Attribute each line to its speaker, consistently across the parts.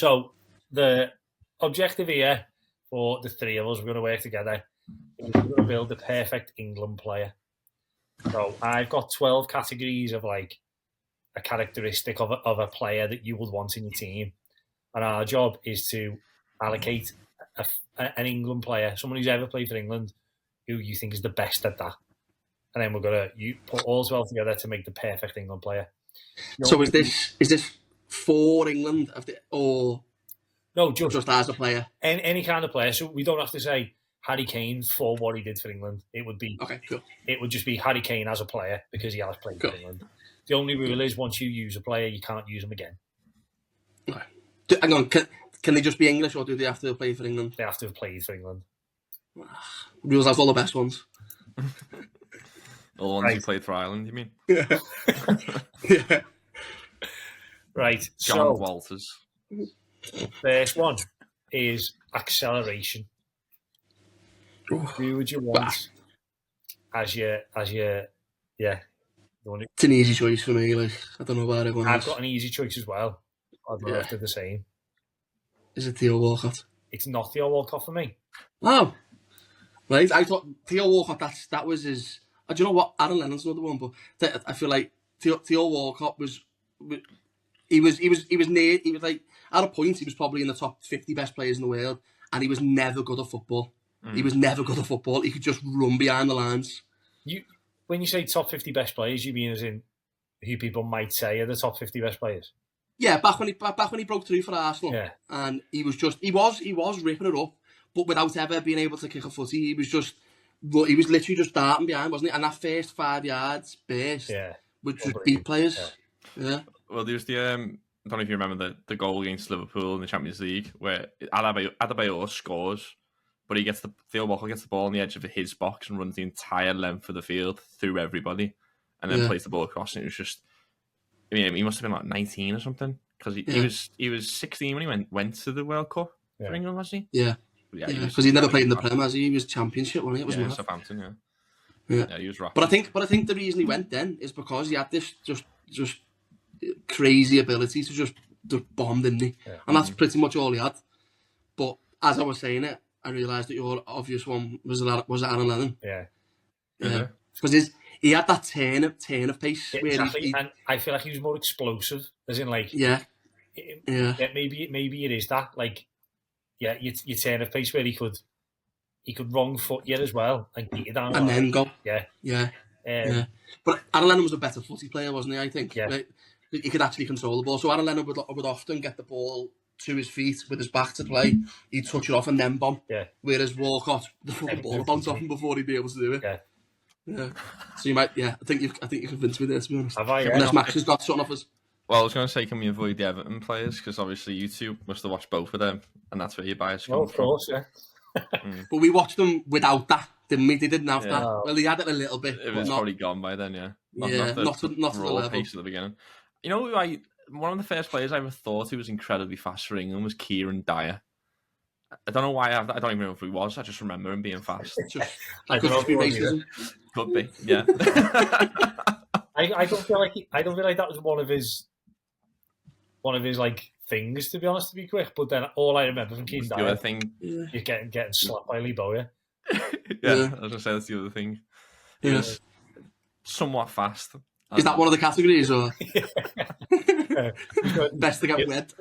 Speaker 1: So the objective here for the three of us, we're going to work together, is we're going to build the perfect England player. So I've got 12 categories of like a characteristic of a player that you would want in your team. And our job is to allocate an England player, someone who's ever played for England, who you think is the best at that. And then we're going to put all 12 together to make the perfect England player.
Speaker 2: So is this for England or
Speaker 1: no,
Speaker 2: just as a player?
Speaker 1: Any kind of player. So we don't have to say Harry Kane for what he did for England. It would be
Speaker 2: okay, cool.
Speaker 1: It would just be Harry Kane as a player because he has played for England. The only rule is once you use a player, you can't use them again.
Speaker 2: Okay. Hang on, can they just be English or do they have to play for England?
Speaker 1: They have to have played for England.
Speaker 2: Rules have all the best ones.
Speaker 3: All the ones who played for Ireland, you mean?
Speaker 2: Yeah. Yeah.
Speaker 1: Right.
Speaker 3: John Walters.
Speaker 1: First one is acceleration. Who would you want as your yeah?
Speaker 2: It's an easy choice for me. Like I don't know about everyone else.
Speaker 1: I've got an easy choice as well. I'd love to do the same.
Speaker 2: Is it Theo Walcott?
Speaker 1: It's not Theo Walcott for me.
Speaker 2: Oh, right. I thought Theo Walcott. That was his. Do you know what? Aaron Lennon's another one, but I feel like Theo Walcott was. He was near. He was like at a point. He was probably in the top 50 best players in the world, and he was never good at football. He was never good at football. He could just run behind the lines.
Speaker 1: When you say top 50 best players, you mean as in who people might say are the top 50 best players?
Speaker 2: Yeah, back when he broke through for Arsenal, and he was ripping it up, but without ever being able to kick a footy. He was literally just darting behind, wasn't he? And that first 5 yards burst would just beat players. Yeah.
Speaker 3: Well, there's the I don't know if you remember the goal against Liverpool in the Champions League where Adebayor scores, but Theo Walcott gets the ball on the edge of his box and runs the entire length of the field through everybody, and then plays the ball across. And it was just, I mean, he must have been like 19 or something because he was 16 when he went to the World Cup for England, wasn't he?
Speaker 2: Yeah. Because he never played in the Prem, has he? He was Championship, wasn't he? It was
Speaker 3: Southampton,
Speaker 2: yeah,
Speaker 3: he was rough.
Speaker 2: But I think the reason he went then is because he had this just crazy ability to just bomb, didn't he? Yeah. And that's pretty much all he had. But as I was saying it, I realised that your obvious one was Aaron Lennon.
Speaker 1: Yeah.
Speaker 2: Because he had that turn of pace.
Speaker 1: Yeah, exactly. And I feel like he was more explosive, as in like... Maybe it is that, like... Yeah, your turn of pace where he could wrong foot you as well and beat you down.
Speaker 2: And then go.
Speaker 1: Yeah.
Speaker 2: But Aaron Lennon was a better footy player, wasn't he, I think?
Speaker 1: Yeah.
Speaker 2: Like, he could actually control the ball. So Aaron Lennon would often get the ball to his feet with his back to play. He'd touch it off and then bomb.
Speaker 1: Yeah.
Speaker 2: Whereas Walcott, the fucking ball bounced off him before he'd be able to do it. Yeah. So you might, I think you convinced me there, to be honest.
Speaker 1: Have I?
Speaker 2: Unless Max has got something off us.
Speaker 3: Well, I was going to say, can we avoid the Everton players? Because obviously you two must have watched both of them, and that's where your bias comes from.
Speaker 1: Of course, yeah.
Speaker 2: But we watched them without that, didn't we? They didn't have that. Well, they had it a little bit.
Speaker 3: It was probably gone by then, yeah.
Speaker 2: Not to the level.
Speaker 3: Pace at the beginning. You know, one of the first players I ever thought who was incredibly fast for England was Kieran Dyer. I don't know why. I don't even know if he was. I just remember him being fast.
Speaker 2: Could just be racism.
Speaker 3: Could be, yeah.
Speaker 1: I don't feel like that was one of his like things, to be honest, to be quick. But then all I remember from Kieran Dyer is getting slapped by Lee Bowyer.
Speaker 3: I was going to say that's the other thing. He was somewhat fast.
Speaker 2: Is that one of the categories, or best to get wet?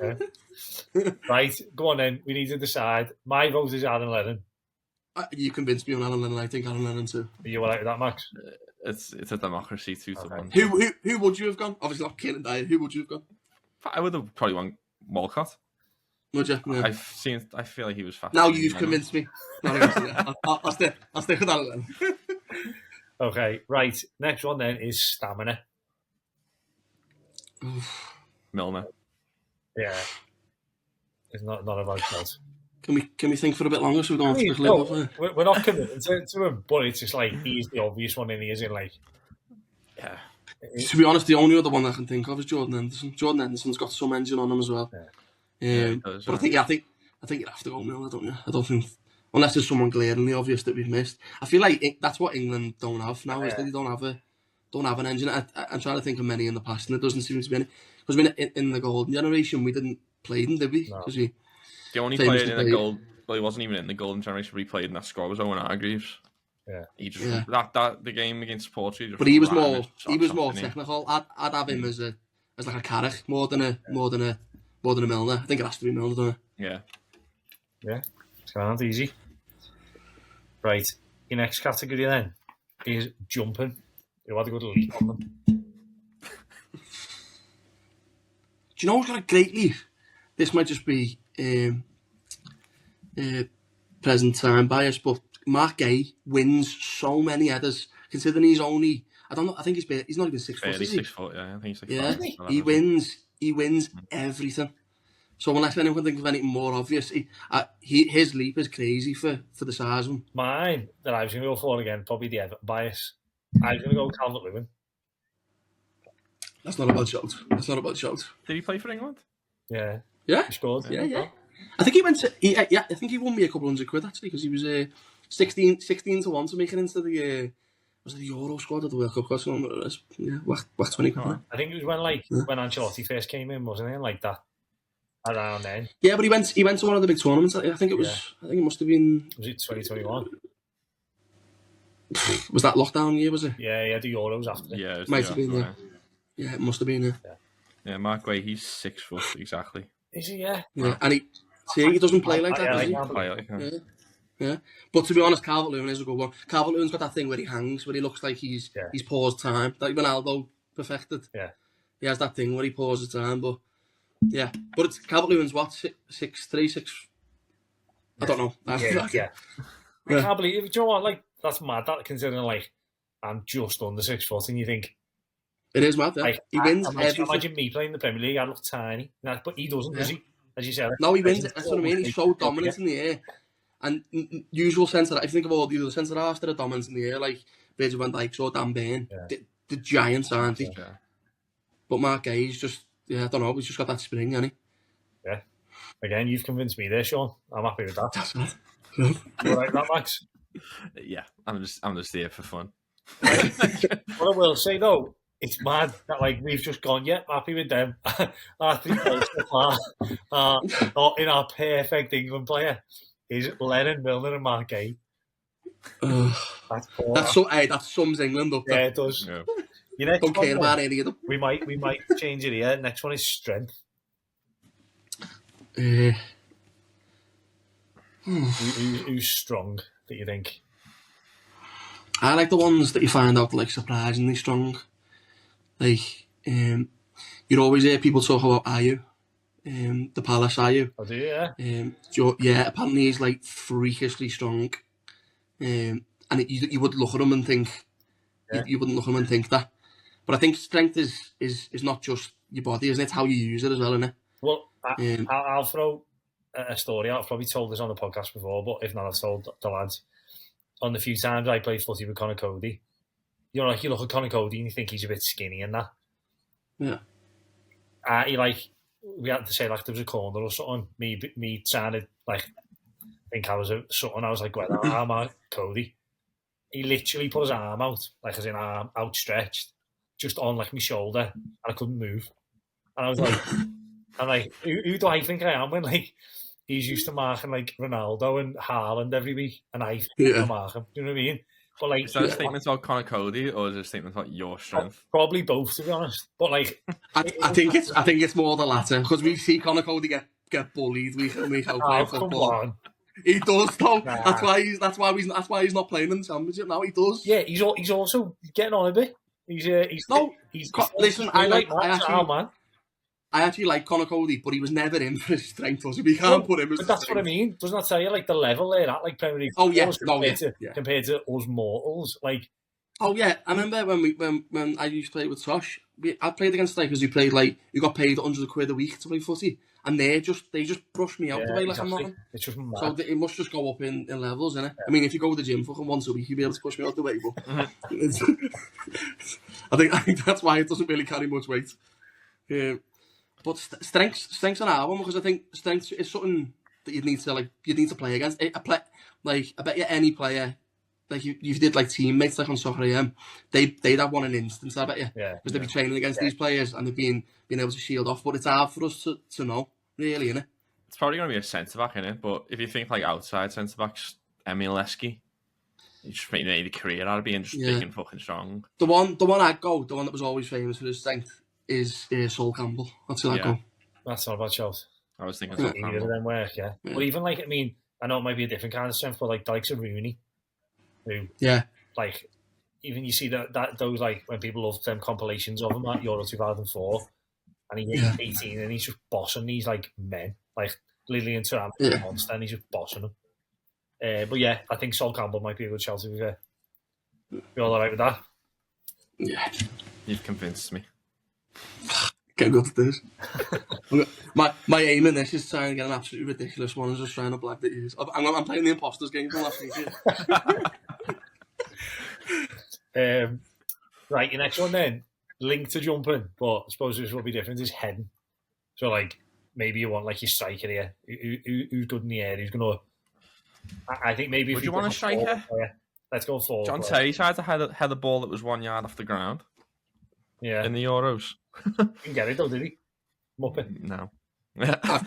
Speaker 1: Right, go on then. We need to decide. My vote is Aaron Lennon.
Speaker 2: You convinced me on Aaron Lennon. I think Aaron Lennon too.
Speaker 1: Are you all right with that, Max?
Speaker 3: It's a democracy 2-1.
Speaker 2: Who would you have gone? Obviously not Kieran Dyer. Who would you have gone?
Speaker 3: I would have probably won Walcott.
Speaker 2: Would you? Yeah.
Speaker 3: I feel like he was fast.
Speaker 2: Now you've convinced me. I'll stick with Aaron Lennon.
Speaker 1: Okay, right. Next one then is stamina.
Speaker 3: Milner.
Speaker 1: Yeah. It's not a bad choice.
Speaker 2: Can we think for a bit longer so we don't have to
Speaker 1: we're not committed to him, but it's just like he's the obvious one and he is in like
Speaker 2: to be honest, the only other one I can think of is Jordan Henderson. Jordan Henderson's got some engine on him as well. But I think you'd have to go Milner, don't you? I don't think, unless there's someone glaringly obvious that we've missed. I feel like that's what England don't have now, is that they don't have an engine. I'm trying to think of many in the past, and there doesn't seem to be any. Because in the golden generation, we didn't played in, did we?
Speaker 1: No.
Speaker 2: 'Cause he
Speaker 3: The only
Speaker 2: Famous
Speaker 3: player in
Speaker 2: to
Speaker 3: the
Speaker 2: play.
Speaker 3: gold, well, he wasn't even in the golden generation, but he played in that squad was Owen Hargreaves.
Speaker 1: Yeah.
Speaker 3: He just
Speaker 2: Yeah.
Speaker 3: that the game against Portugal. Just
Speaker 2: but he was
Speaker 3: ran
Speaker 2: more
Speaker 3: his
Speaker 2: he was
Speaker 3: socks
Speaker 2: more
Speaker 3: off, didn't he?
Speaker 2: technical. I'd have him as like a Carrick more than a Milner. I think it has to be Milner, doesn't it?
Speaker 3: Yeah.
Speaker 1: It's kind of easy. Right. Your next category then is jumping. You had a good leap on them.
Speaker 2: Do you know who's got a great leap? This might just be present time bias, but Mark Gay wins so many headers. Considering he's only, I don't know, I think he's not even 6 foot.
Speaker 3: Barely
Speaker 2: Is he?
Speaker 3: 6 foot, yeah. I think he's like
Speaker 2: Yeah,
Speaker 3: 5'11"
Speaker 2: he
Speaker 3: or something.
Speaker 2: He wins everything. So unless anyone can think of anything more obvious, his leap is crazy for the size of him.
Speaker 1: Mine that I was going to go for again, probably the Everton bias. I was going to go Calvert-Lewin.
Speaker 2: That's not a bad shout.
Speaker 3: Did he play for England?
Speaker 1: Yeah.
Speaker 2: Yeah,
Speaker 1: He scored.
Speaker 2: yeah. I think he went to. I think he won me a couple £100 actually because he was 16 to 1 to make it into the was it the Euro squad or the World Cup squad? Something like this. Yeah, whack £20.
Speaker 1: I think it was when Ancelotti first came in, wasn't it? Like that. Around then.
Speaker 2: Yeah, but he went to one of the big tournaments. I think it was. Yeah. I think it must have been.
Speaker 1: Was it 2021?
Speaker 2: Was that lockdown year? Was it?
Speaker 1: Yeah, he had the Euros after.
Speaker 3: Yeah, it was
Speaker 2: Might
Speaker 3: the
Speaker 2: have been.
Speaker 3: Arsenal,
Speaker 2: Yeah, it must have been.
Speaker 3: Yeah, Mark Way, he's 6 foot exactly.
Speaker 1: Is he? Yeah.
Speaker 2: Yeah, and he doesn't play like that, does he?
Speaker 3: Play like him.
Speaker 2: Yeah. But to be honest, Calvert-Lewin is a good one. Calvert-Lewin's got that thing where he hangs, where he looks like he's paused time, like Ronaldo perfected.
Speaker 1: Yeah.
Speaker 2: He has that thing where he pauses time, but yeah. But it's Calvert-Lewin's what 6'3", 6. I don't know.
Speaker 1: Yeah. I can't believe. Do you know what? Like that's mad. That considering like I'm just under 6 foot, and you think
Speaker 2: it is mad. Yeah.
Speaker 1: like
Speaker 2: He wins everything.
Speaker 1: Imagine me playing the Premier League. I look tiny, but he doesn't, does he? As you said.
Speaker 2: No, he wins. That's what I mean. He's so dominant in the air. And usual centre, if you think of all the other centre halves that are dominant in the air, like Virgil van Dijk or Dan Burn, the giants, aren't they? Yeah. But Mark Gay's just, I don't know, he's just got that spring, hasn't he?
Speaker 1: Yeah. Again, you've convinced me there, Sean. I'm happy with that.
Speaker 2: That's right.
Speaker 1: You all right, that, Max?
Speaker 3: Yeah, I'm just here for fun.
Speaker 1: What I will say though, it's mad that like we've just gone, happy with them. Our 3 players so far in our perfect England player is Lennon, Milner, and Mark Gay. That's poor.
Speaker 2: That sums England up.
Speaker 1: Yeah, it does.
Speaker 3: Yeah.
Speaker 1: Your next
Speaker 2: don't care about any of them.
Speaker 1: We might change it here. Next one is strength. Who's strong that you think?
Speaker 2: I like the ones that you find out like surprisingly strong. Like you'd always hear people talk about Ayew, the Palace Ayew.
Speaker 1: Oh, do you?
Speaker 2: Yeah. Yeah. Apparently he's like freakishly strong, and you would look at him and think you wouldn't look at him and think that. But I think strength is not just your body, isn't it? It's how you use it as well, isn't it?
Speaker 1: Well, I'll throw a story out. I've probably told this on the podcast before, but if not, I've told the lads. On the few times I played footy with Conor Cody, you know, like you look at Conor Cody and you think he's a bit skinny and that.
Speaker 2: Yeah.
Speaker 1: We had to say like there was a corner or something. Me trying to like think I was something. I was like, well, I'm Cody. He literally put his arm out, like as in arm outstretched, just on like my shoulder, and I couldn't move. And I was like, who do I think I am when like he's used to marking like Ronaldo and Haaland every week, and I mark him. Do you know what I mean? But like,
Speaker 3: is that a statement about Conor Cody, or is it a statement about your strength?
Speaker 1: Probably both, to be honest. But like,
Speaker 2: I think it's more the latter because we see Conor Cody get bullied week and week out playing football.
Speaker 1: Come on.
Speaker 2: He does though.
Speaker 1: Nah.
Speaker 2: That's why he's not playing in the Championship now. He does.
Speaker 1: Yeah, he's also getting on a bit.
Speaker 2: Listen, I actually like Conor Cody, but he was never in for his strength. So we can't put him as.
Speaker 1: But that's what I mean. Doesn't that tell you like the level they're at, like Premier League?
Speaker 2: Oh yeah,
Speaker 1: compared to us mortals, like.
Speaker 2: Oh yeah, I remember when I used to play with Tosh. I played against strikers who played like you got paid £100 a week to play footy, and they just brushed me out the way like I'm nothing.
Speaker 1: It's just mad.
Speaker 2: So it must just go up in levels, innit? Yeah. I mean, if you go to the gym fucking once a week, you'll be able to push me out the way. But I think that's why it doesn't really carry much weight. But strength's an album because I think strength is something that you need to play against. I bet you any player, like you did like teammates like on Soccer AM, they'd have one in instance. I bet you, because they'd be training against these players and they've been able to shield off. But it's hard for us to know. really, innit?
Speaker 3: It's probably going to be a centre back in it, but if you think like outside centre backs, Emil Heskey, he just made a career out of being just big and fucking strong.
Speaker 2: The one I'd go, the one that was always famous for his strength, is Sol Campbell. That's who I'd go.
Speaker 1: That's not about shows.
Speaker 3: I was thinking
Speaker 1: Either of them work, yeah. But even like, I mean, I know it might be a different kind of strength, but like Dykes and Rooney, who, like, even you see that those, like, when people love them compilations of him at Euro 2004, and he's 18 and he's just bossing these like men, like Lillian Thuram, monster, and he's just bossing them. But yeah, I think Sol Campbell might be a good shout. If you're all right with that?
Speaker 2: Yeah,
Speaker 3: you've convinced me.
Speaker 2: Get good at this. my aim in this is trying to get an absolutely ridiculous one and just trying to black that use. I'm playing the imposters game from last week.
Speaker 1: Right, your next one then, linked to jumping, but I suppose this will be different, is heading. So like, maybe you want like your striker here, who's good in the air, who's going to... I think maybe...
Speaker 3: Would you want a striker?
Speaker 1: Let's go forward.
Speaker 3: John Terry tried to head a ball that was 1 yard off the ground.
Speaker 1: Yeah.
Speaker 3: In the Euros.
Speaker 1: Didn't get it though, did he? Muppet.
Speaker 3: No.
Speaker 2: I've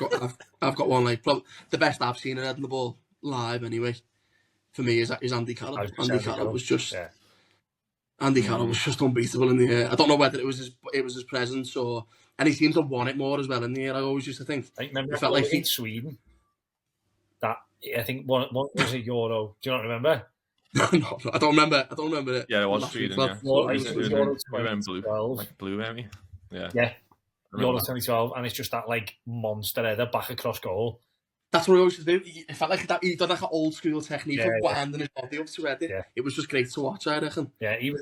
Speaker 2: got one, like, probably the best I've seen at heading the ball live anyway, for me, is Andy Carroll. Andy Carroll was just... Yeah. Andy Carroll was just unbeatable in the air. I don't know whether it was his presence or... And he seemed to want it more as well in the air, I always used to think.
Speaker 1: I remember felt like in Sweden. That, I think one was a Euro. Do you not remember?
Speaker 2: No, I don't remember it.
Speaker 3: Yeah, it was Sweden, yeah.
Speaker 1: It was Euro
Speaker 3: 2012. Like blue, maybe? Yeah.
Speaker 1: Yeah. Euro 2012, and it's just that, like, monster header back across goal.
Speaker 2: That's what I always used to do. It felt like he did like an old school technique of winding his body up to head it. Yeah. It was just great to watch, I reckon.
Speaker 1: Yeah, he was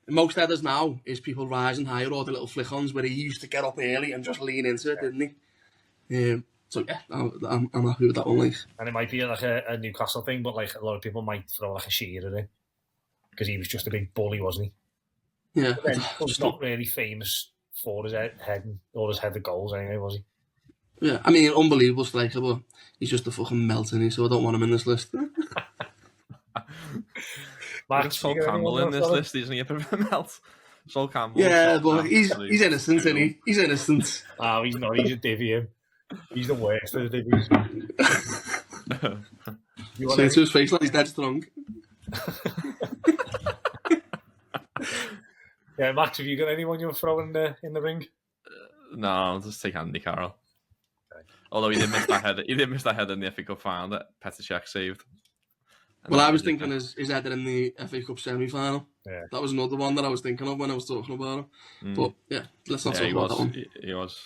Speaker 2: most headers now is people rising higher or the little flick-ons where he used to get up early and just lean into it, didn't he? So yeah, I'm happy with that one. Like.
Speaker 1: And it might be like a Newcastle thing, but like a lot of people might throw like a Shearer in because he was just a big bully, wasn't
Speaker 2: he? Yeah.
Speaker 1: He's not really famous for his head or his header goals anyway, was he?
Speaker 2: Yeah, I mean, unbelievable striker, but he's just a fucking melt, isn't he? So I don't want him in this list.
Speaker 3: Max Sol Campbell in this list, isn't he? A bit of a melt. Sol Campbell.
Speaker 2: Yeah, but he's innocent, isn't he? He's innocent.
Speaker 1: Oh, he's not. He's a divvy. He's the worst of the divvies.
Speaker 2: Say to his face like he's dead strong.
Speaker 1: Yeah, Max, have you got anyone you're throwing in the ring?
Speaker 3: No, I'll just take Andy Carroll. Okay. Although he did miss that header. He did miss that header in the FA Cup final that Petr Cech saved.
Speaker 2: Well, I was thinking his header in the FA Cup semi-final. Yeah. That was another one that I was thinking of when I was talking about him. But yeah, let's not talk about that one.
Speaker 3: He was.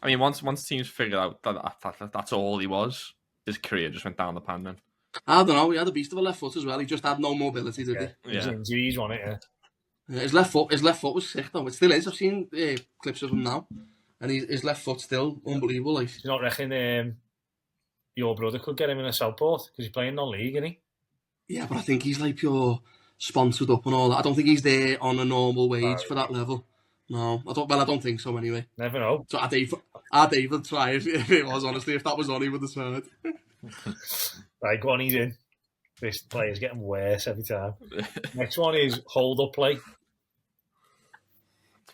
Speaker 3: I mean, once teams figured out that that's all he was, his career just went down the pan then.
Speaker 2: I don't know. He had a beast of a left foot as well. He just had no mobility, did he?
Speaker 1: Yeah. Injuries on it,
Speaker 2: his left foot was sick though. It still is. I've seen clips of him now, and his left foot's still unbelievable. Like.
Speaker 1: Do you not reckon your brother could get him in a Southport because he's playing non-league, isn't he?
Speaker 2: Yeah, but I think he's like pure sponsored up and all that. I don't think he's there on a normal wage for that level. No, I don't think so anyway.
Speaker 1: Never know.
Speaker 2: So I'd even try if it was, honestly. If that was on, he would have tried.
Speaker 1: Right, go on, he's in. This player's getting worse every time. Next one is hold-up play.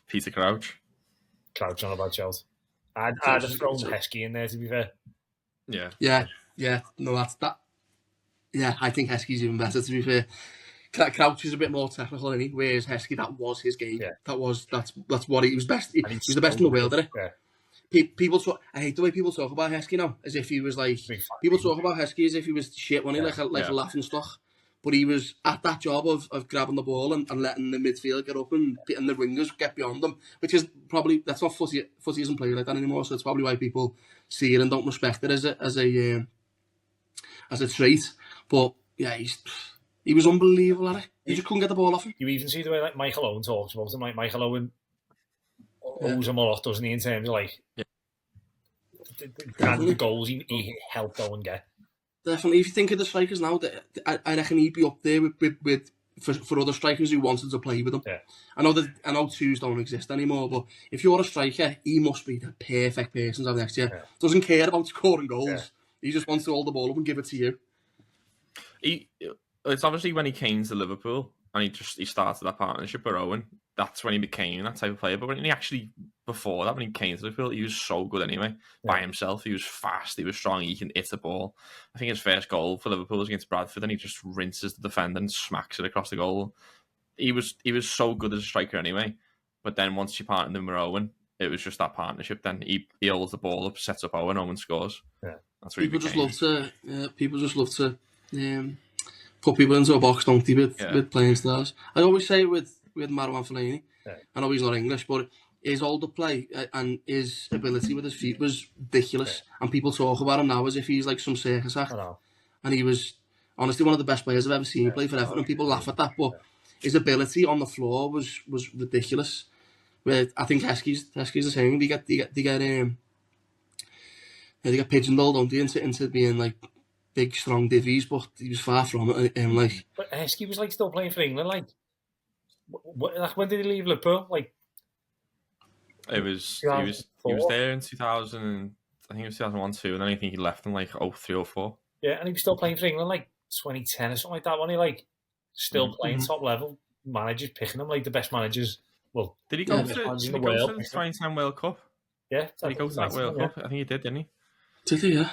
Speaker 3: Peter Crouch.
Speaker 1: Crouch on a bad shout. I'd have thrown Heskey in there, to be fair.
Speaker 2: Yeah. No, that. Yeah, I think Heskey's even better, to be fair. Crouch is a bit more technical, isn't he? Whereas Heskey, that was his game. Yeah. That's what he was best. He was the best in the world, isn't he? Yeah. People talk. I hate the way people talk about Heskey now, as if he was like. People talk about Heskey as if he was shit, wasn't he? Like a laughing stock. But he was at that job of grabbing the ball and letting the midfield get up and the wingers get beyond them, which is probably that's not footy. Footy isn't played like that anymore, so it's probably why people see it and don't respect it as a trait. But yeah, he was unbelievable at it. He just couldn't get the ball off him.
Speaker 1: You even see the way like Michael Owen talks about him. Like Michael Owen owes him a lot, doesn't he? In terms of like the goals he helped Owen get.
Speaker 2: Definitely. If you think of the strikers now, I reckon he'd be up there with for other strikers who wanted to play with him.
Speaker 1: Yeah.
Speaker 2: I know twos don't exist anymore, but if you're a striker, he must be the perfect person to have next year. Yeah. Doesn't care about scoring goals. Yeah. He just wants to hold the ball up and give it to you.
Speaker 3: It's obviously when he came to Liverpool and he started that partnership with Owen. that's when he became that type of player. But when he actually, before that, when he came to Liverpool, he was so good anyway. By himself, he was fast, he was strong, he can hit the ball. I think his first goal for Liverpool was against Bradford, and he just rinses the defender and smacks it across the goal. He was so good as a striker anyway. But then once you partnered him with Owen, it was just that partnership. Then he holds the ball up, sets up Owen scores.
Speaker 1: Yeah.
Speaker 3: That's what
Speaker 2: people just love to put people into a box, don't they, with playing stars. I always say with Marouane Fellaini, I know he's not English, but his older play and his ability with his feet was ridiculous. And people talk about him now as if he's like some circus act. And he was honestly one of the best players I've ever seen play for Everton. And people laugh at that, but his ability on the floor was ridiculous. Where I think Heskey's the same. They get pigeonholed, don't they, into being like big, strong divvies, but he was far from it.
Speaker 1: But Heskey was like still playing for England. Like when did he leave Liverpool? Like
Speaker 3: he was there in 2000. I think it was 2001-2, and then I think he left in like 03 or 04.
Speaker 1: Yeah, and he was still playing for England like 2010 or something like that. When he like still playing top level, managers picking him like the best managers. Well,
Speaker 3: did he go to the 2010 World Cup?
Speaker 1: Yeah,
Speaker 3: did he go to that World Cup? I think he did, didn't he?
Speaker 2: Did he? Yeah.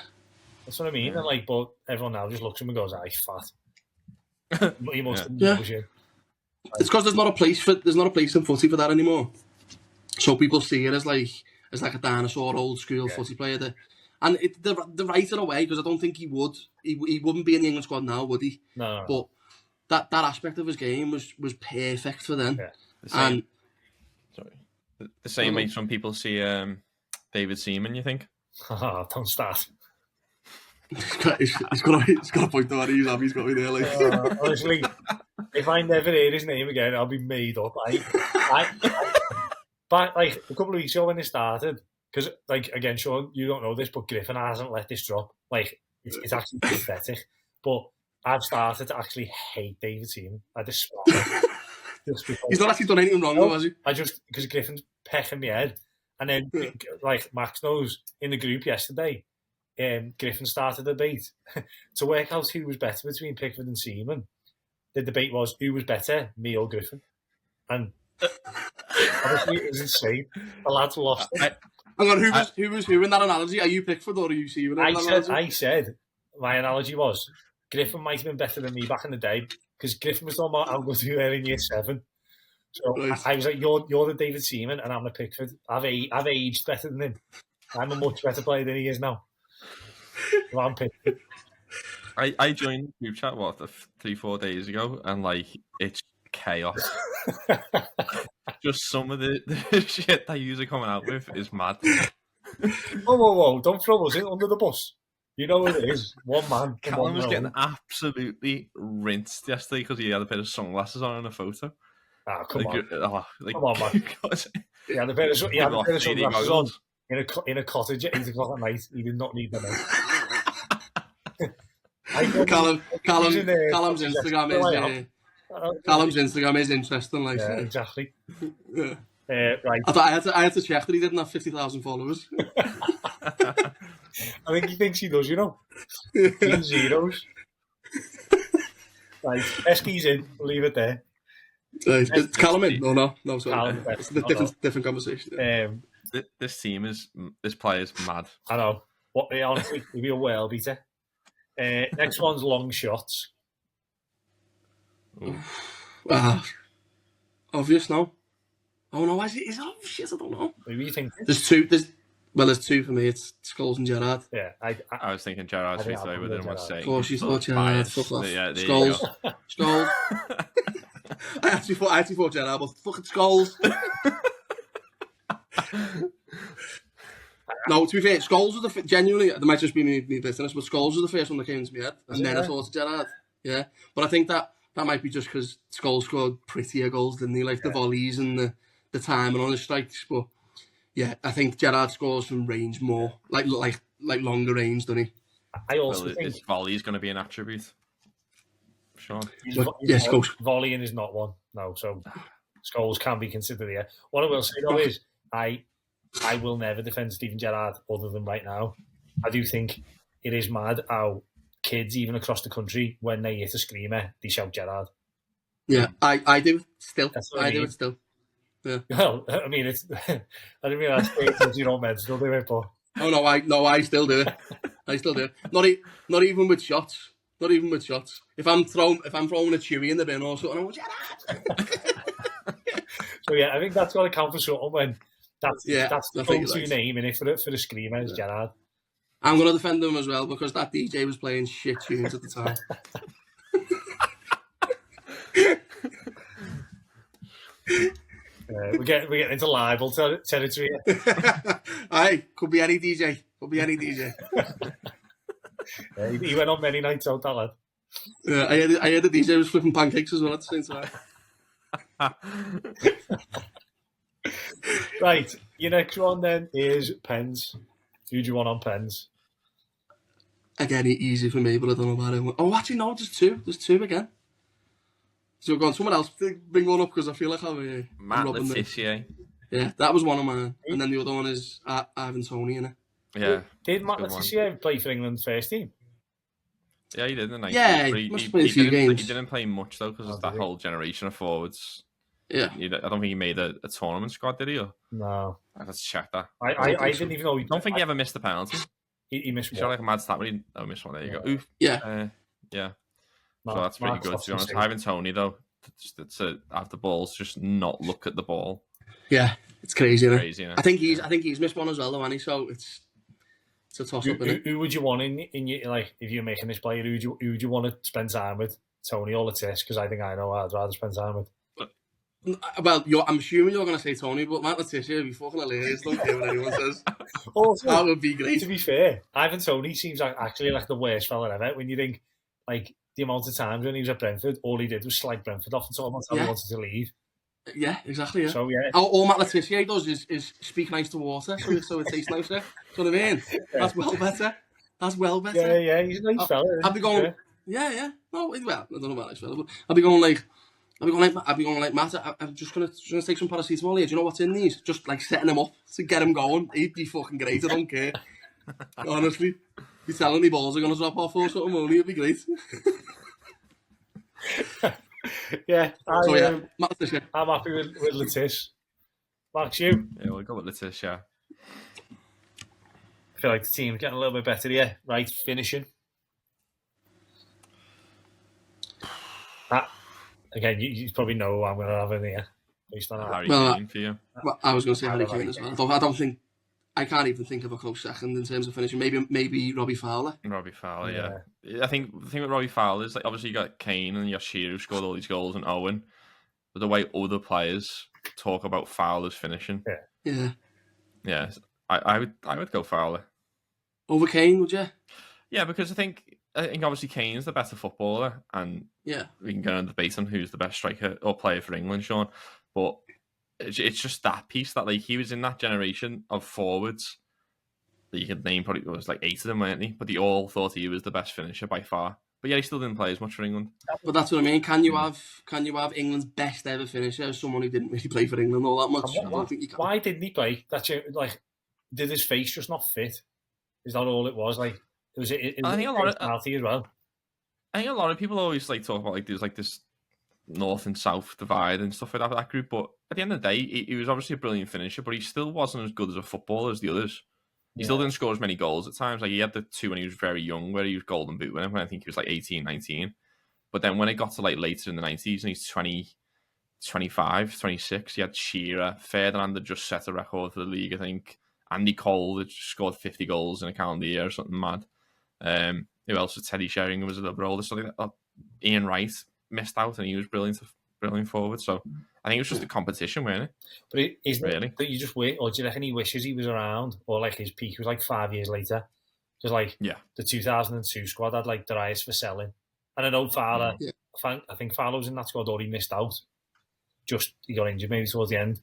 Speaker 1: That's what I mean. And like, but everyone now just looks at him and goes, "He's fat." He must have
Speaker 2: It's because there's not a place in footy for that anymore. So people see it as like a dinosaur, old school footy player. And they're right in a way, because I don't think he would. He wouldn't be in the England squad now, would he?
Speaker 1: No.
Speaker 2: But that aspect of his game was perfect for them.
Speaker 3: Yeah. The same way some people see David Seaman, you think?
Speaker 1: Don't start.
Speaker 2: He's got a point there. He's got me there. Like.
Speaker 1: Honestly, if I never hear his name again, I'll be made up. But like a couple of weeks ago when it started, because like again, Sean, you don't know this, but Griffin hasn't let this drop. Like it's actually pathetic. But I've started to actually hate David Seaman. I despise.
Speaker 2: He's not actually done anything wrong, though, has he?
Speaker 1: Because Griffin's pecking me head. And then, like Max knows, in the group yesterday, Griffin started a debate to work out who was better between Pickford and Seaman. The debate was who was better, me or Griffin. And obviously it was insane. The lads lost it.
Speaker 2: Hang on, who was who in that analogy? Are you Pickford or are you Seaman?
Speaker 1: I said my analogy was Griffin might have been better than me back in the day, because Griffin was talking about how good we were in year 7. So I was like, you're the David Seaman and I'm the Pickford. I've aged better than him. I'm a much better player than he is now. So I'm Pickford.
Speaker 3: I joined the group chat 3-4 days ago, and like it's chaos. Just some of the shit that you're coming out with is mad.
Speaker 1: Whoa! Don't throw us in under the bus. You know what it is. One man.
Speaker 3: Callum was getting absolutely rinsed yesterday because he had a pair of sunglasses on in a photo.
Speaker 1: Come on, man. He had a pair of sunglasses on in a cottage at 8 o'clock at night. He did not need them.
Speaker 2: Callum's Instagram is interesting. Like,
Speaker 1: exactly.
Speaker 2: Right. I had to check that he didn't have 50,000 followers.
Speaker 1: I think he thinks he does, you know. 15 zeros. Right, Eskey's in. We'll leave it there.
Speaker 2: It's Callum in? No, sorry. It's a different conversation.
Speaker 3: This player's mad.
Speaker 1: I know. Honestly, he'd be a well beater. Next one's long shots.
Speaker 2: Obvious now. Oh no, is it obvious? I don't know.
Speaker 1: What do you think?
Speaker 2: There's two for me. It's Scholes and Gerrard.
Speaker 1: Yeah,
Speaker 3: I was thinking Gerrard straight away, but then what's saying?
Speaker 2: Of course, you thought Gerrard. Fuck off.
Speaker 3: Yeah,
Speaker 2: Scholes. I actually thought Gerrard, but fucking Scholes. No, to be fair, Scholes was genuinely. There might just be me business, but Scholes was the first one that came into my head, and then I thought Gerrard. Yeah, but I think that might be just because Scholes scored prettier goals, didn't he? Like the volleys and the timing on the strikes, but. Yeah, I think Gerrard scores from range more, like longer range, doesn't he?
Speaker 1: I also think
Speaker 3: his volley is going to be an attribute. Sure.
Speaker 2: Yes, Scholes.
Speaker 1: Volleying is not one. No, so Scholes can be considered here. What I will say though is, I will never defend Steven Gerrard other than right now. I do think it is mad how kids, even across the country, when they hit a screamer, they shout Gerrard.
Speaker 2: Yeah, I do still. I do it still.
Speaker 1: Well, I mean, it's. I didn't realise you don't men still do it, but
Speaker 2: Oh no, I still do it. I still do it. Not even with shots. Not even with shots. If I'm throwing a chewy in the bin or something, I'm like,
Speaker 1: so yeah, I think that's got to count for something when that's the
Speaker 2: I think
Speaker 1: go-to
Speaker 2: you're right.
Speaker 1: name in it for the screamer is Gerrard.
Speaker 2: I'm going to defend him as well because that DJ was playing shit tunes at the time.
Speaker 1: We're getting into libel territory.
Speaker 2: Aye, could be any DJ.
Speaker 1: He went on many nights out, that lad.
Speaker 2: Yeah, I heard the DJ was flipping pancakes as well at the same time.
Speaker 1: Right, your next one then is pens. Who do you want on pens?
Speaker 2: Again, easy for me, but I don't know about it. Oh, actually, no, there's two. There's two again. So we've gone someone else to bring one up because I feel like I'm
Speaker 3: Matt
Speaker 2: robbing
Speaker 3: Le
Speaker 2: them.
Speaker 3: Tissier.
Speaker 2: Yeah, that was one of mine. And then the other one is Ivan Toney, innit?
Speaker 3: Yeah.
Speaker 1: Did Matt Le
Speaker 3: Good one.
Speaker 1: Tissier play for England's first team?
Speaker 3: Yeah, he did in the 90s.
Speaker 2: Yeah,
Speaker 3: but
Speaker 2: he must have played a few games.
Speaker 3: He didn't play much, though, because of that whole generation of forwards.
Speaker 2: Yeah.
Speaker 3: I don't think he made a tournament squad, did he? Or?
Speaker 1: No.
Speaker 3: Let's check that.
Speaker 1: I didn't even know.
Speaker 3: I don't think he ever missed a penalty.
Speaker 1: He missed
Speaker 3: He
Speaker 1: one.
Speaker 3: shot like a mad stat, but he missed one. There you go. Oof.
Speaker 2: Yeah.
Speaker 3: Yeah.
Speaker 1: Mark-
Speaker 3: So that's pretty
Speaker 1: Mark
Speaker 3: good, to be honest.
Speaker 1: Hobson.
Speaker 3: Ivan Toney, though, to have the balls, just not look at the ball.
Speaker 2: Yeah, it's crazy, innit?
Speaker 3: Crazy, innit?
Speaker 2: I think he's missed one as well, though, hasn't he? So it's a toss up, innit?
Speaker 1: Who would you want in your, like, if you're making this player? Who would you want to spend time with? Tony or Letice? Because I think I know who I'd rather spend time with.
Speaker 2: Well, I'm assuming you're going to say Tony, but Matt Le Tissier would be fucking hilarious. Don't care what anyone says.
Speaker 1: Also,
Speaker 2: That would be great.
Speaker 1: to be fair, Ivan Toney seems like actually like the worst fella ever. When you think like the amount of times when he was at Brentford, all he did was slag Brentford off and told him how he wanted to leave.
Speaker 2: Yeah, exactly. Yeah.
Speaker 1: So yeah,
Speaker 2: All Matt Le Tissier does is speak nice to water, so it tastes nicer. Do you know what I mean? That's well better. That's well better.
Speaker 1: yeah, he's a nice fella.
Speaker 2: I'd be going. Yeah. No, well, I don't know about nice fella, but I'd be going like Matt. I'm just gonna take some paracetamol here. Do you know what's in these? Just like setting them up to get him going. He'd be fucking great. I don't care. Honestly, be telling me balls are gonna drop off or something. Only it'd be great.
Speaker 1: Yeah,
Speaker 2: Matt Le Tissier.
Speaker 1: I'm happy with Letice. Max, you?
Speaker 3: Yeah, we'll go with Letitia.
Speaker 1: I feel like the team's getting a little bit better here. Right, finishing. Again, you probably know who I'm going to have in here. Based on that.
Speaker 3: Harry
Speaker 2: Well,
Speaker 3: Kane for you.
Speaker 2: Well, I was going to say Harry Kane as well. I don't think. I can't even think of a close second in terms of finishing. Maybe Robbie Fowler.
Speaker 3: Robbie Fowler, yeah. I think the thing with Robbie Fowler is, like, obviously you got Kane and you got Shearer who scored all these goals and Owen, but the way other players talk about Fowler's finishing,
Speaker 2: Yeah.
Speaker 3: I would go Fowler.
Speaker 2: Over Kane, would you?
Speaker 3: Yeah, because I think obviously Kane's the better footballer, and
Speaker 2: Yeah.
Speaker 3: we can go on debate on who's the best striker or player for England, Sean. But it's just that piece that, like, he was in that generation of forwards that you could name, probably it was like 8 of them, weren't he? But they all thought he was the best finisher by far. But yeah, he still didn't play as much for England.
Speaker 2: But that's what I mean. Can you have England's best ever finisher as someone who didn't really play for England all that much? I don't think you can.
Speaker 1: Why didn't he play? That's it, like, did his face just not fit? Is that all it was? Like, it was
Speaker 3: I think a lot of
Speaker 1: personality as well.
Speaker 3: I think a lot of people always like talk about like there's like this north and south divide and stuff like that for that group. But at the end of the day, he was obviously a brilliant finisher, but he still wasn't as good as a footballer as the others. He still didn't score as many goals at times. Like, he had the 2 when he was very young, where he was golden boot winner when I think he was like 18, 19. But then when it got to like later in the 90s and he's 20, 25, 26, he had Shearer. Ferdinand had just set a record for the league, I think. Andy Cole had just scored 50 goals in a calendar year or something mad. Who else was Teddy Sheringham was a little bit older. So like, Ian Wright missed out and he was brilliant forward. So I think it was just a competition, wasn't it?
Speaker 1: But isn't
Speaker 3: Really?
Speaker 1: it that you just wait, or do you reckon he wishes he was around, or like his peak was like 5 years later? Because like the 2002 squad had like Darius for selling, and I know Fowler.
Speaker 2: Yeah.
Speaker 1: I think Fowler was in that squad, or he missed out. Just he got injured maybe towards the end.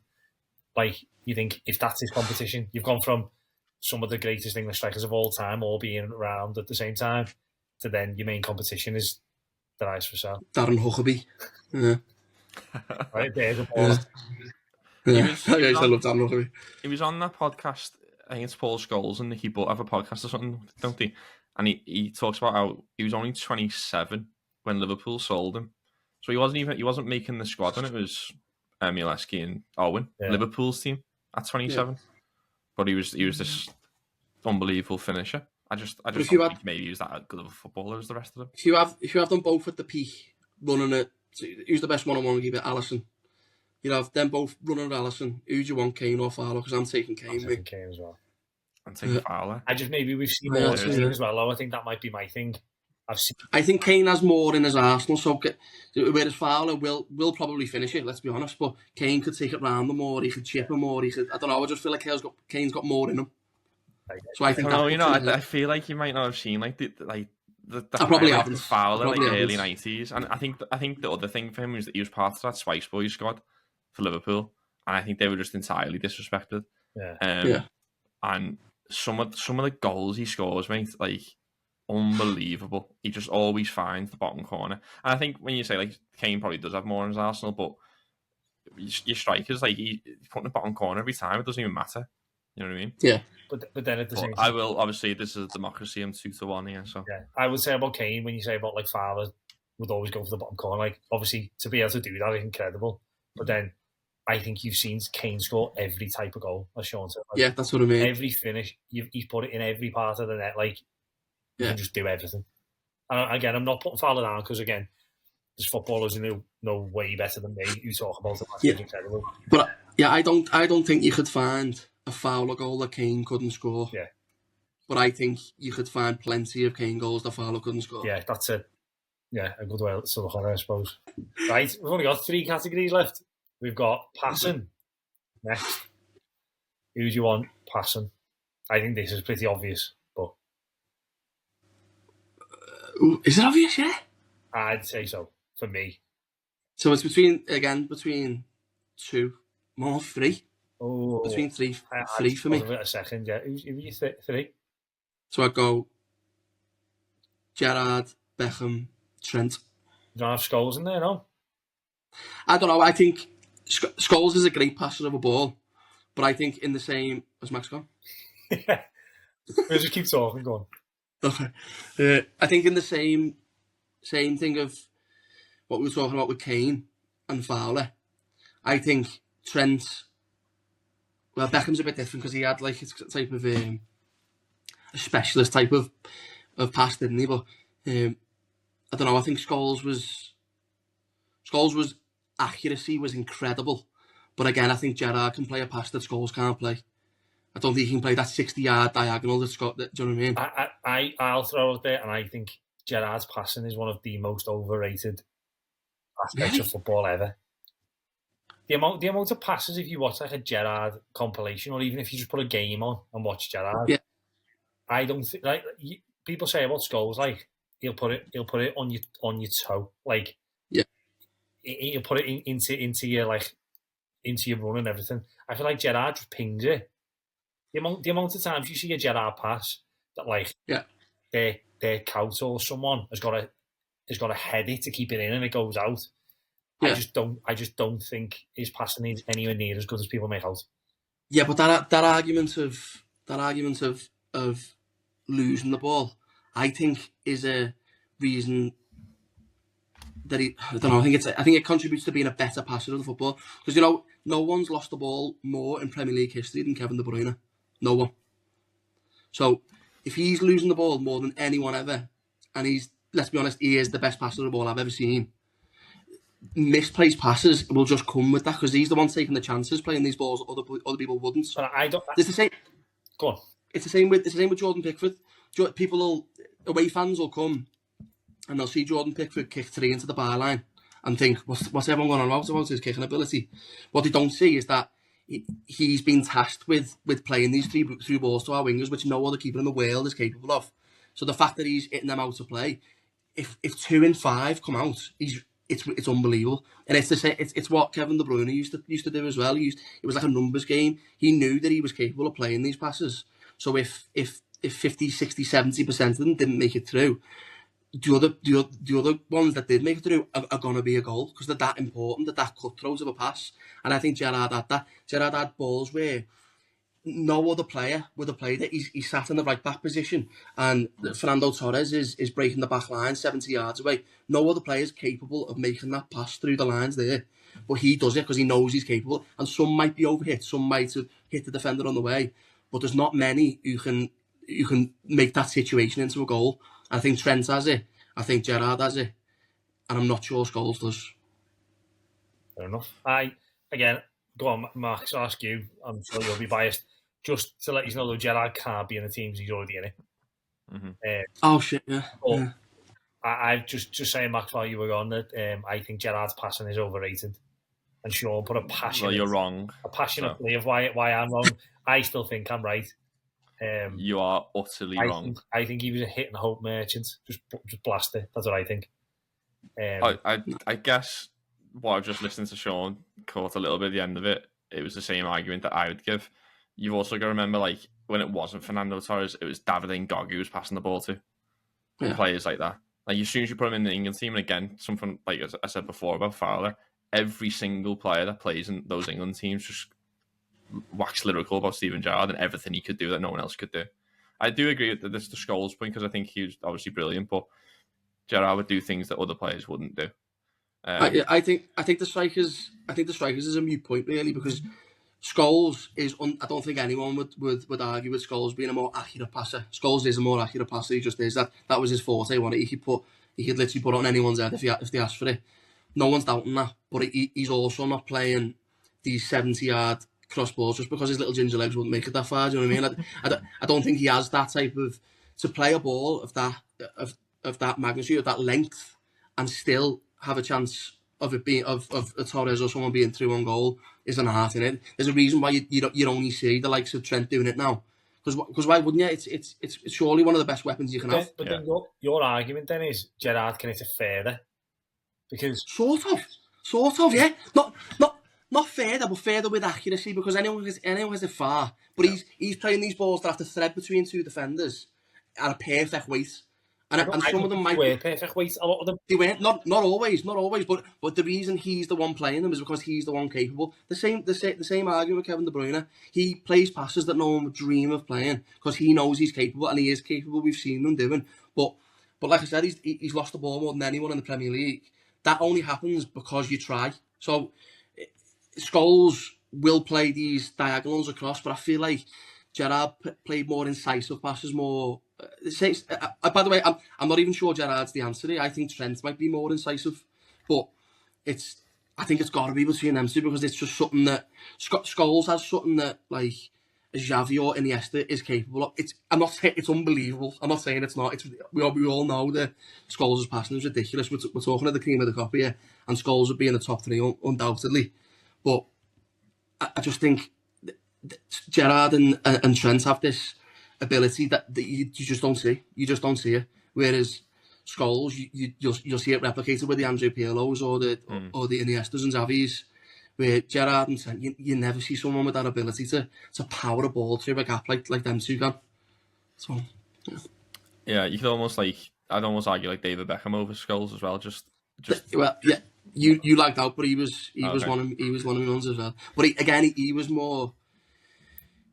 Speaker 1: Like, you think if that's his competition, you've gone from some of the greatest English strikers of all time all being around at the same time to then your main competition is Darius for sale.
Speaker 2: Darren Huckabee. Yeah.
Speaker 1: Right there's a ball.
Speaker 2: Yeah. I love Darren Huckabee.
Speaker 3: He was on that podcast, I think it's Paul Scholes and Nicky Butt have a podcast or something, don't they? And he talks about how he was only 27 when Liverpool sold him. So he wasn't making the squad, and it was Mileski and Owen, Liverpool's team at 27. But he was this unbelievable finisher. I just don't think maybe he was that good of a footballer as the rest of them.
Speaker 2: If you have them both at the peak, running it, who's the best one-on-one keeper? Alisson. You have them both running at Alisson. Who do you want, Kane or Fowler? Because I'm taking Kane.
Speaker 1: I'm taking Kane as well.
Speaker 3: I'm taking Fowler.
Speaker 1: Maybe we've seen more of him as well. Though. I think that might be my thing.
Speaker 2: I think Kane has more in his arsenal, so whereas Fowler will probably finish it, let's be honest, but Kane could take it round them more, he could chip him more, I don't know, I just feel like Kane's got more in him. So I think
Speaker 3: I feel like you might not have seen the
Speaker 2: probably haven't.
Speaker 3: Fowler early 90s, and I think the other thing for him was that he was part of that Spice Boys squad for Liverpool, and I think they were just entirely disrespected. And some of the goals he scores, mate, unbelievable. He just always finds the bottom corner. And I think when you say Kane probably does have more in his arsenal, but your strikers he's putting the bottom corner every time. It doesn't even matter. You know what I mean?
Speaker 2: Yeah.
Speaker 1: But then at the same time,
Speaker 3: I will obviously this is a democracy. I'm 2-1 here. So
Speaker 1: I would say about Kane when you say about Fowler would always go for the bottom corner. Obviously to be able to do that is incredible. But then I think you've seen Kane score every type of goal, as Sean said.
Speaker 2: That's what I mean.
Speaker 1: Every finish, he's put it in every part of the net. You can just do everything. And again, I'm not putting Fowler down because, again, there's footballers who know way better than me who talk about it. That's incredible.
Speaker 2: But I don't think you could find a Fowler goal that Kane couldn't score.
Speaker 1: Yeah.
Speaker 2: But I think you could find plenty of Kane goals that Fowler couldn't score.
Speaker 1: Yeah, that's a good way to look at it, I suppose. Right, we've only got 3 categories left. We've got passing next. Who do you want passing? I think this is pretty obvious, but
Speaker 2: is it obvious? Yeah,
Speaker 1: I'd say so for me.
Speaker 2: So it's between 2, more 3.
Speaker 1: Oh,
Speaker 2: between 3 for me.
Speaker 1: A second, yeah. Who's your 3?
Speaker 2: So I'd go Gerrard, Beckham, Trent.
Speaker 1: You don't have Scholes in there, no?
Speaker 2: I don't know. I think Scholes is a great passer of a ball, but I think in the same as Max gone.
Speaker 1: Yeah, we'll just keep talking. Go on.
Speaker 2: Okay. I think in the same thing of what we were talking about with Kane and Fowler. I think Trent. Well, Beckham's a bit different because he had a type of a specialist type of pass, didn't he? But I don't know. I think Scholes was accuracy was incredible, but again, I think Gerrard can play a pass that Scholes can't play. I don't think he can play that 60-yard diagonal that Scott. Do you know what
Speaker 1: I mean? I'll throw it there, and I think Gerrard's passing is one of the most overrated aspects of football ever. The amount of passes, if you watch a Gerrard compilation, or even if you just put a game on and watch Gerrard, I don't think people say about Scholes, he'll put it on your toe, he'll put it into your run and everything. I feel like Gerrard just pings it. The amount of times you see a Gerrard pass that their cout or someone has got to head it to keep it in and it goes out. Yeah. I just don't think his passing is anywhere near as good as people make out.
Speaker 2: Yeah, but that argument of losing the ball, I think, is a reason that I don't know. I think it contributes to being a better passer of the football because no one's lost the ball more in Premier League history than Kevin De Bruyne. No one. So if he's losing the ball more than anyone ever, and let's be honest, he is the best passer of the ball I've ever seen. Misplaced passes will just come with that because he's the one taking the chances playing these balls that other people wouldn't.
Speaker 1: But I don't.
Speaker 2: It's the same.
Speaker 1: Go on.
Speaker 2: It's the same with Jordan Pickford. Away fans will come and they'll see Jordan Pickford kick 3 into the byline and think, what's everyone going on about his kicking ability? What they don't see is that he's been tasked with playing these through balls to our wingers, which no other keeper in the world is capable of. So the fact that he's hitting them out of play, if 2 in 5 come out, it's unbelievable. And it's the same. It's what Kevin De Bruyne used to do as well. It was like a numbers game. He knew that he was capable of playing these passes. So if 50, 60, 70% of them didn't make it through, the other ones that did make it through are going to be a goal because they're that important, that cutthroat of a pass. And I think Gerrard had that. Gerrard had balls where no other player would have played it. He sat in the right back position and Fernando Torres is breaking the back line 70 yards away. No other player is capable of making that pass through the lines there. but he does it because he knows he's capable. And some might be overhit, some might have hit the defender on the way, but there's not many who can make that situation into a goal. I think Trent has it. I think Gerrard has it, and I'm not sure Scholes does.
Speaker 1: Fair enough. Again, go on, Max. I'll ask you. I'm sure you'll be biased. Just to let you know, though, Gerrard can't be in the teams he's already in it.
Speaker 2: Oh shit! Yeah.
Speaker 1: I've just saying, Max, while you were on that, I think Gerrard's passing is overrated. And Sean put a passionate.
Speaker 3: Well, you're wrong.
Speaker 1: A passionate plea of why I'm wrong. I still think I'm right.
Speaker 3: You are utterly wrong.
Speaker 1: I think he was a hit and hope merchant. Just blast it. That's what I think.
Speaker 3: I guess what I've just listened to Sean caught a little bit at the end of it. It was the same argument that I would give. You've also got to remember, like, when it wasn't Fernando Torres, it was David Ngog who was passing the ball to. Yeah. Players like that. Like, as soon as you put him in the England team, and again, something like I said before about Fowler, every single player that plays in those England teams just wax lyrical about Steven Gerrard and everything he could do that no one else could do. I do agree that this is the Scholes point because I think he was obviously brilliant, but Gerrard would do things that other players wouldn't do.
Speaker 2: I think the strikers is a moot point really, because Scholes is. I don't think anyone would argue with Scholes being a more accurate passer. Scholes is a more accurate passer. He just is that. That was his forte. He could literally put it on anyone's head if they asked for it. No one's doubting that. But he's also not playing these 70-yard cross balls just because his little ginger legs wouldn't make it that far. Do you know what I mean? I don't think he has that type of to play a ball of that magnitude, of that length, and still have a chance of it being of a Torres or someone being through on goal is an art in it. There's a reason why you only see the likes of Trent doing it now. Because why wouldn't you? It's surely one of the best weapons you can have.
Speaker 1: But then your argument then is Gerrard can hit it further, because
Speaker 2: sort of, yeah. Not further, but further with accuracy, because anyone has it far. But he's playing these balls that have to thread between two defenders at a perfect weight. And some of them might
Speaker 1: be perfect weight. A lot of them
Speaker 2: they weren't. Not always. But the reason he's the one playing them is because he's the one capable. The same argument with Kevin De Bruyne. He plays passes that no one would dream of playing because he knows he's capable, and he is capable. We've seen them doing. But like I said, he's lost the ball more than anyone in the Premier League. That only happens because you try. So Scholes will play these diagonals across, but I feel like Gerrard played more incisive passes, more. By the way, I'm not even sure Gerrard's the answer here. I think Trent might be more incisive, but I think it's got to be between them two, because it's just something that Scholes has something that like Xavi or Iniesta is capable of. I'm not saying it's unbelievable. I'm not saying it's not. We all know that Scholes' passing is ridiculous. We're talking of the cream of the crop here, and Scholes would be in the top three undoubtedly. But I just think Gerrard and Trent have this ability that you just don't see. You just don't see it. Whereas Scholes, you'll see it replicated with the Andrea Pirlo's or the Iniestas and Xavis. Where Gerrard and Trent, you never see someone with that ability to power a ball through a gap like them two can. So
Speaker 3: yeah, you could almost I'd almost argue like David Beckham over Scholes as well. Just
Speaker 2: well, yeah. You lagged out, but he was one of my ones as well. But he was more.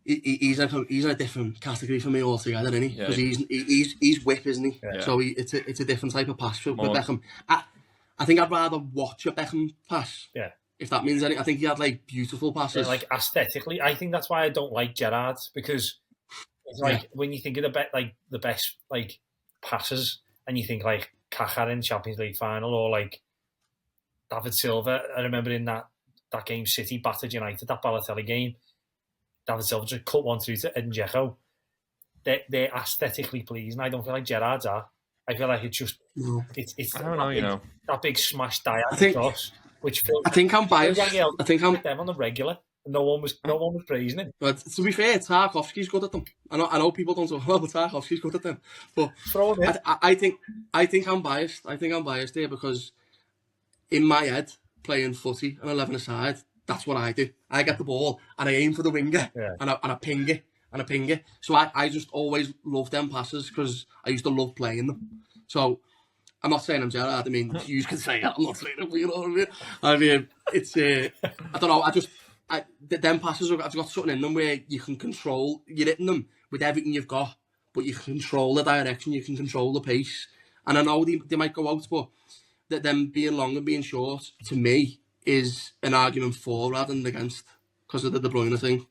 Speaker 2: He's in a different category for me altogether, isn't he? Because he's whip, isn't he? Yeah. So it's a different type of pass with Beckham. I think I'd rather watch a Beckham pass.
Speaker 1: Yeah.
Speaker 2: If that means anything. I think he had like beautiful passes.
Speaker 1: Like aesthetically, I think that's why I don't like Gerrard, because it's like when you think of the best like passes, and you think like Kaká in Champions League final, or like David Silva. I remember in that game City battered United, that Balotelli game. David Silva just cut one through to Edin Dzeko. They're aesthetically pleasing. I don't feel like Gerrard's are. I feel like it's just it's
Speaker 3: I don't know,
Speaker 1: that big smash diagonal cross, which feels.
Speaker 2: I think I'm biased. I think I'm
Speaker 1: them on the regular. No one was praising him.
Speaker 2: But to be fair, Tarkowski's good at them. I know people don't talk about, but Tarkowski's good at them. But I think I'm biased. I think I'm biased here because in my head, playing footy and 11-a-side, that's what I do. I get the ball and I aim for the winger and I ping it. So I just always love them passes because I used to love playing them. So I'm not saying I'm Gerrard. I mean, you can say that. I'm not saying it, you know what I mean? I mean, it's I don't know. Them passes have got something in them where you can control. You're hitting them with everything you've got, but you can control the direction. You can control the pace. And I know they might go out, but them being long and being short, to me, is an argument for rather than against because of the De Bruyne thing.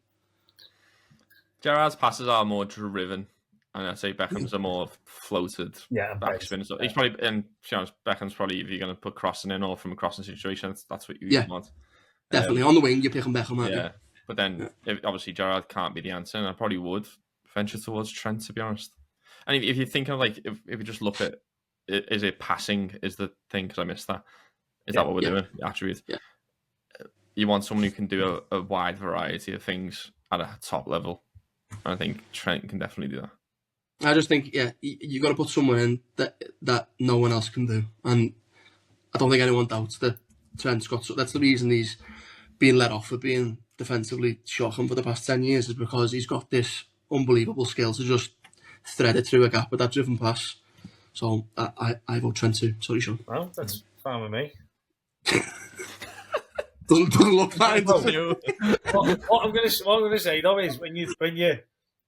Speaker 3: Gerrard's passes are more driven, and I'd say Beckham's are more floated backspin. So he's probably, and to be honest, Beckham's probably, if you're going to put crossing in or from a crossing situation, that's what you want.
Speaker 2: Definitely. On the wing, you're picking Beckham, aren't you?
Speaker 3: But then, obviously, Gerrard can't be the answer, and I probably would venture towards Trent, to be honest. And if you think of, like, if you just look at, is it passing is the thing, because I missed that. Is that what we're doing? The attribute?
Speaker 2: Yeah.
Speaker 3: You want someone who can do a wide variety of things at a top level. And I think Trent can definitely do that.
Speaker 2: I just think, you got to put someone in that no one else can do. And I don't think anyone doubts that Trent's got... So that's the reason he's being let off for being defensively shocking for the past 10 years, is because he's got this unbelievable skill to just thread it through a gap with that driven pass. So I vote Trent too. Sorry, Sean.
Speaker 1: Well, that's fine with me.
Speaker 2: doesn't look fine.
Speaker 1: What I'm going to say though is when you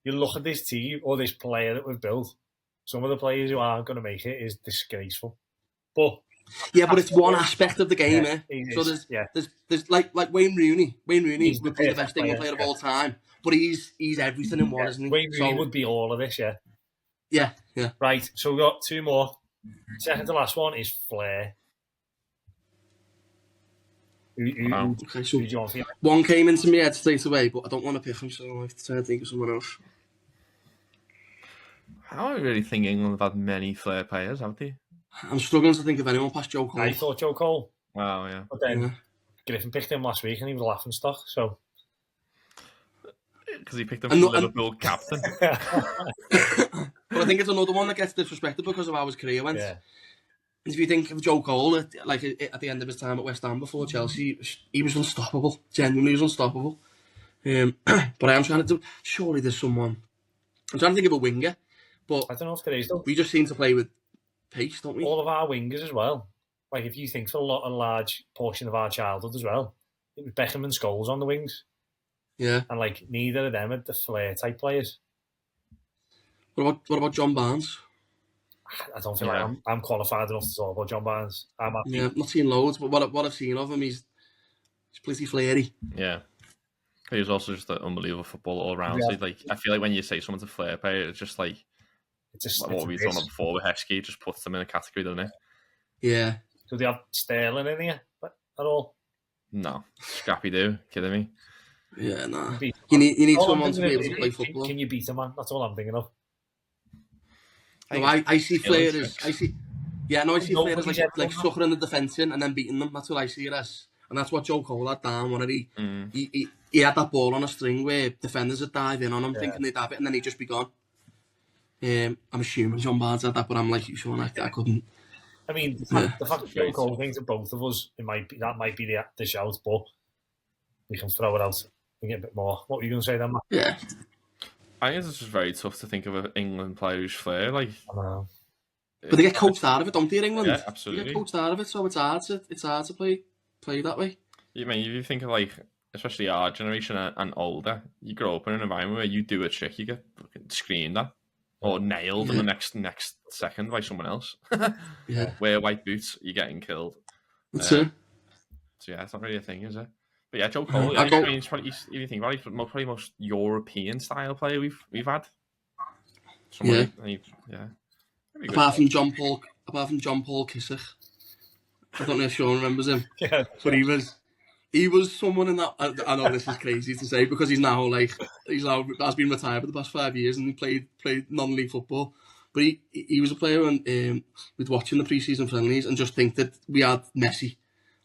Speaker 1: look at this team or this player that we've built, some of the players who aren't going to make it is disgraceful. But
Speaker 2: it's one aspect of the game, So there's like Wayne Rooney. Wayne Rooney would be the best England player of all time, but he's everything in one, isn't he?
Speaker 1: Wayne Rooney would be all of this,
Speaker 2: Yeah.
Speaker 1: Right, so we've got two more. Second to last one is Flair.
Speaker 2: Okay, so one came into my head straight away, but I don't want to pick him, so I have to try and think of someone else.
Speaker 3: I don't really think England have had many Flair players, have they?
Speaker 2: I'm struggling to think of anyone past Joe Cole.
Speaker 1: I thought Joe Cole.
Speaker 3: Wow, yeah.
Speaker 1: But then Griffin picked him last week and he was a laughing stock, so...
Speaker 3: Because he picked him from Liverpool captain.
Speaker 2: But I think it's another one that gets disrespected because of how his career went.
Speaker 1: Yeah.
Speaker 2: If you think of Joe Cole, at the end of his time at West Ham before Chelsea, he was unstoppable. Genuinely was unstoppable. But I am trying to surely there's someone. I'm trying to think of a winger, but
Speaker 1: I don't know if there is though.
Speaker 2: We just seem to play with pace, don't we?
Speaker 1: All of our wingers as well. Like if you think for a large portion of our childhood as well, it was Beckham and Scholes on the wings.
Speaker 2: Yeah.
Speaker 1: And like neither of them are the Flair type players.
Speaker 2: What about John Barnes?
Speaker 1: I don't feel like I'm qualified enough to talk about John Barnes.
Speaker 2: I've not seen loads, but what I've seen of him, he's pretty flary.
Speaker 3: Yeah. He's also just an unbelievable footballer all around. Yeah. So like, I feel like when you say someone's a Flair player, it's just like, what we were talking about before with Heskey, just puts them in a category, doesn't it?
Speaker 2: Yeah.
Speaker 1: Do they have Sterling in here at all?
Speaker 3: No. Scrappy do. Kidding me?
Speaker 2: Yeah, nah. You need someone to be able to play football.
Speaker 1: Can you beat a man? That's all I'm thinking of.
Speaker 2: No, I see Flair as Flair as like suckering the defence in and then beating them. That's what I see it as. And that's what Joe Cole had down when he had that ball on a string where defenders would dive in on him thinking they'd have it and then he'd just be gone. I'm assuming John Barnes had that, but I'm like you, Sean, I couldn't.
Speaker 1: I mean, the fact that Joe Cole thinks of both of us, that might be the shout, but we can throw it out and get a bit more. What were you going to say then, Matt?
Speaker 2: Yeah.
Speaker 3: I think it's just very tough to think of an England player who's Flair. Like,
Speaker 1: I know.
Speaker 2: But they get coached out of it, don't they, in England?
Speaker 3: Yeah, absolutely.
Speaker 2: They get coached out of it, so it's hard to play that way.
Speaker 3: I mean, if you think of like, especially our generation and older, you grow up in an environment where you do a trick, you get screamed at or nailed in the next second by someone else. Wear white boots, you're getting killed.
Speaker 2: That's it.
Speaker 3: So yeah, it's not really a thing, is it? But yeah, Joe Cole. He's probably, if you think about it, probably the most European style player we've had.
Speaker 2: Apart from John Paul Kissick, I don't know if Sean remembers him.
Speaker 1: Yeah,
Speaker 2: but he was someone in that. I know this is crazy to say because he's now has been retired for the past 5 years and he played non-league football. But he was a player and we'd watching the pre-season friendlies and just think that we had Messi.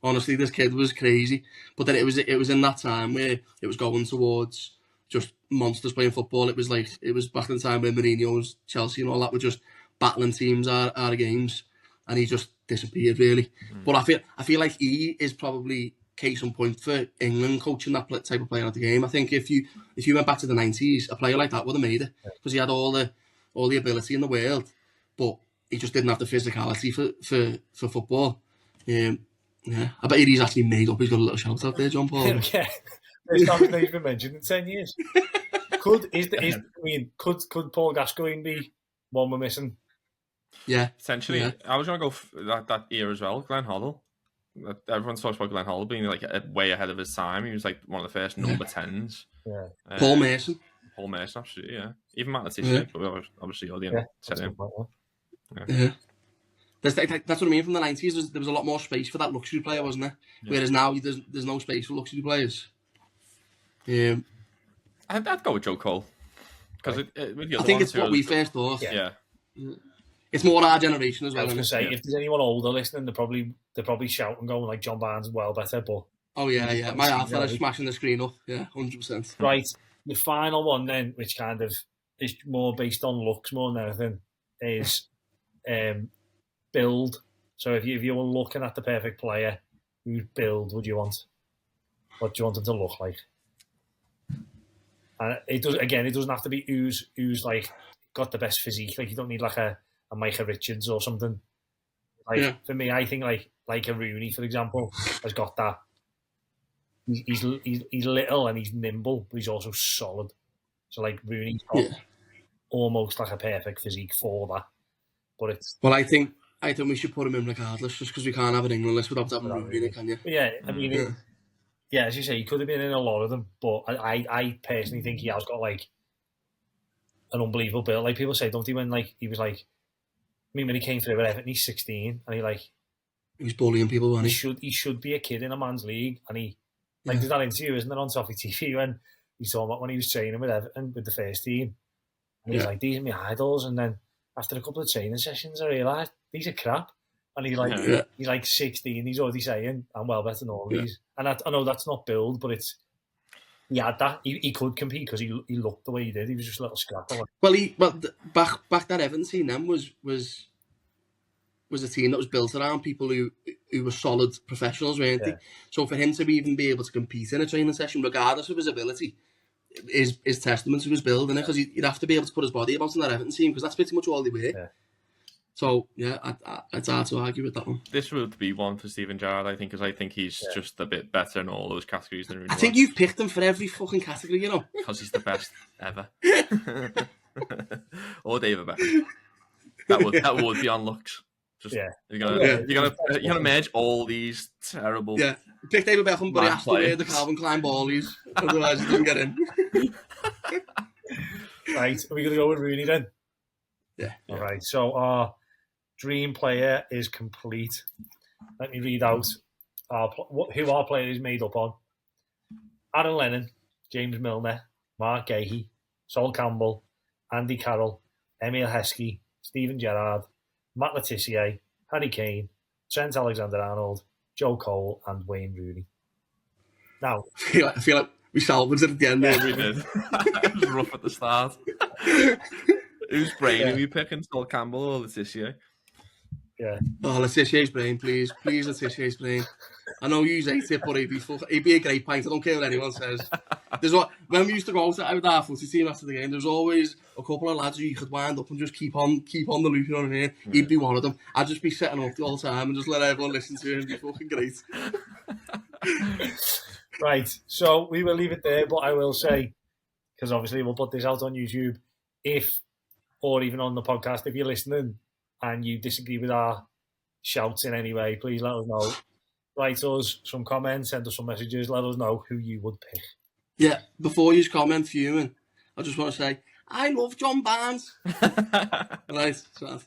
Speaker 2: Honestly, this kid was crazy. But then it was in that time where it was going towards just monsters playing football. It was back in the time when Mourinho's Chelsea and all that were just battling teams out of games, and he just disappeared really. But I feel like he is probably case in point for England coaching that type of player at the game. I think if you went back to the 90s, a player like that would have made it because he had all the ability in the world, but he just didn't have the physicality for football. Yeah, I bet he's actually made up. He's got a little shout out there, John Paul.
Speaker 1: Yeah, it's not even mentioned in 10 years. Could Paul Gascoigne be one we're missing?
Speaker 2: Yeah,
Speaker 3: potentially. Yeah. I was going to go that era as well. Glenn Hoddle. everyone talks about Glenn Hoddle being like way ahead of his time. He was like one of the first number 10s.
Speaker 1: Yeah.
Speaker 2: Paul Mason.
Speaker 3: Paul Mason, absolutely, yeah. Even Matt Letizia, but obviously Odion said him.
Speaker 2: Yeah. That's what I mean. From the 90s, there was a lot more space for that luxury player, wasn't there? Yeah. Whereas now there's no space for luxury players.
Speaker 3: I'd go with Joe Cole. Because
Speaker 2: I think it's what we first thought.
Speaker 1: Yeah.
Speaker 2: It's more our generation as well.
Speaker 1: I was going to say, if there's anyone older listening, they're probably shouting, going like John Barnes is well better. But
Speaker 2: my half fella smashing the screen up. Yeah, 100%.
Speaker 1: Right, the final one then, which kind of is more based on looks more than anything, is build. So if you were looking at the perfect player, whose build would you want? What do you want them to look like? And it doesn't have to be who's like got the best physique. Like you don't need like a Micah Richards or something. Like for me, I think like a Rooney, for example, has got that. He's little and he's nimble, but he's also solid. So like Rooney's got almost like a perfect physique for that. But it's
Speaker 2: I think we should put him in regardless, just because we can't have an England list without having Rooney, can you?
Speaker 1: Yeah, I mean, as you say, he could have been in a lot of them, but I personally think he has got like an unbelievable build. Like people say, don't he? When like he was like, I mean, when he came through at Everton, he's 16, and
Speaker 2: he was bullying people, wasn't he?
Speaker 1: He should be a kid in a man's league, and he there's that interview, isn't there, on Toffee TV when he saw him when he was training with Everton with the first team, and he's like, these are my idols, and then after a couple of training sessions, I realised these are crap. And he's like 16. He's already saying, I'm well better than all these. And I know that's not build, but it's he had that. He could compete because he looked the way he did. He was just a little scrapper.
Speaker 2: Well, back that Everton team then was a team that was built around people who were solid professionals, weren't they? So for him to even be able to compete in a training session, regardless of his ability, is testament to his build, innit? Because he'd have to be able to put his body about in that Everton team, because that's pretty much all they were. Yeah. So, it's hard to argue with that one.
Speaker 3: This would be one for Steven Gerrard, I think, because I think he's just a bit better in all those categories than Rooney.
Speaker 2: I think you've picked him for every fucking category, you know.
Speaker 3: Because he's the best ever. Or David Beckham. That would be on looks. You're gonna merge all these terrible.
Speaker 2: Yeah, pick David Beckham, but he has to wear the Calvin Klein ballies, otherwise he doesn't get in.
Speaker 1: Right, are we gonna go with Rooney then?
Speaker 2: Yeah.
Speaker 1: All right. So our dream player is complete. Let me read out who our player is made up on. Aaron Lennon, James Milner, Mark Gahey, Sol Campbell, Andy Carroll, Emile Heskey, Steven Gerrard, Matt Le Tissier, Harry Kane, Trent Alexander-Arnold, Joe Cole, and Wayne Rooney. Now,
Speaker 2: I feel like we salvaged it at the end.
Speaker 3: Yeah, we did. It was rough at the start. Whose brain are you picking, Sol Campbell or Le Tissier?
Speaker 1: Yeah.
Speaker 2: Oh, Le Tissier's brain, please. Please, Le Tissier's brain. I know you hate it, but he'd be a great pint. I don't care what anyone says. When we used to go out with our footy team after the game, there's always a couple of lads who you could wind up and just keep on the loop, you know what I mean? He'd be one of them. I'd just be setting up the whole time and just let everyone listen to him. It'd be fucking great.
Speaker 1: Right, so we will leave it there, but I will say, because obviously we'll put this out on YouTube, or even on the podcast, if you're listening and you disagree with our shouts in any way, please let us know. Write us some comments, send us some messages, let us know who you would pick.
Speaker 2: Yeah, before you comment fuming, I just want to say, I love John Barnes. Right, so